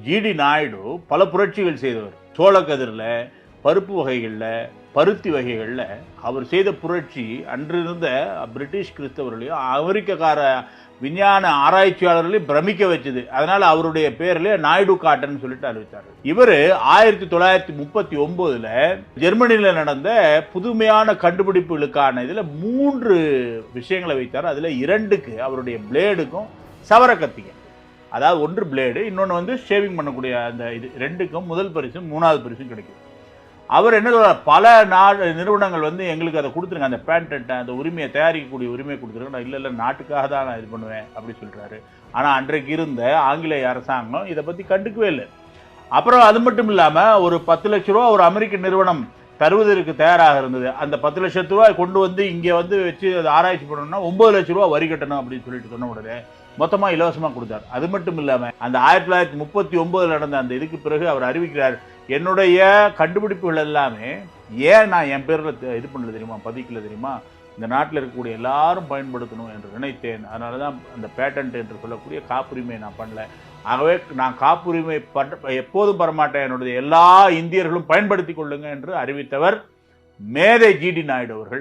GT Naidu பல புரட்சிகள் செய்தவர். சோளக்கதிரில், பருப்பு வகைகளில், பருத்தி வகைகளில் அவர் செய்த புரட்சி அன்றிருந்த பிரிட்டிஷ் கிறிஸ்தவர்களையும் அமெரிக்கக்கார விஞ்ஞான ஆராய்ச்சியாளர்களையும் பிரமிக்க வச்சது. அதனால அவருடைய பேர்ல நாயுடு காட்டன் சொல்லிட்டு அறிவித்தார். இவர் 1939 ஜெர்மனியில நடந்த புதுமையான கண்டுபிடிப்புகளுக்கான இதுல 3 விஷயங்களை வைத்தார். அதுல 2க்கு அவருடைய பிளேடுக்கும் சவர கத்திங்க, அதாவது ஒன்று பிளேடு, இன்னொன்று வந்து ஷேவிங் பண்ணக்கூடிய அந்த இது, 2க்கும் முதல் பரிசும் 3வது பரிசும் கிடைக்குது. அவர் என்ன சொல்றார், பல நிறுவனங்கள் வந்து எங்களுக்கு அதை கொடுத்துருங்க, அந்த பேட்டன்ட், அந்த உரிமையை தயாரிக்கக்கூடிய உரிமையை கொடுத்துருங்க. நான் இல்லை நாட்டுக்காக தான் நான் இது பண்ணுவேன் அப்படி சொல்றாரு. ஆனால் அன்றைக்கு இருந்த ஆங்கிலேய அரசாங்கம் இதை பற்றி கண்டுக்கவே இல்லை. அப்புறம் அது மட்டும் இல்லாமல் ஒரு 10 லட்ச ரூபா ஒரு அமெரிக்க நிறுவனம் தருவதற்கு தயாராக இருந்தது. அந்த 10 லட்சத்து ரூபாய் கொண்டு வந்து இங்கே வந்து வச்சு அதை ஆராய்ச்சி பண்ணணும்னா 9 லட்ச ரூபா வரி கட்டணும் அப்படின்னு சொல்லிட்டு சொன்ன உடனே மொத்தமாக இலவசமாக கொடுத்தார். அது மட்டும் இல்லாமல் அந்த 1939 நடந்த அந்த இதுக்கு பிறகு அவர் அறிவிக்கிறார், என்னுடைய கண்டுபிடிப்புகள் எல்லாமே ஏன் நான் என் பேரில் இது பண்ணல தெரியுமா, பதிக்கல தெரியுமா, இந்த நாட்டில் இருக்கக்கூடிய எல்லாரும் பயன்படுத்தணும் என்று நினைத்தேன். அதனால தான் அந்த பேட்டன்ட் என்று சொல்லக்கூடிய காப்புரிமையை நான் பண்ணல. ஆகவே நான் காப்புரிமை எப்போதும் பெறமாட்டேன், என்னுடைய எல்லா இந்தியர்களும் பயன்படுத்தி கொள்ளுங்க என்று அறிவித்தவர் மேதை ஜிடி நாயுடு அவர்கள்.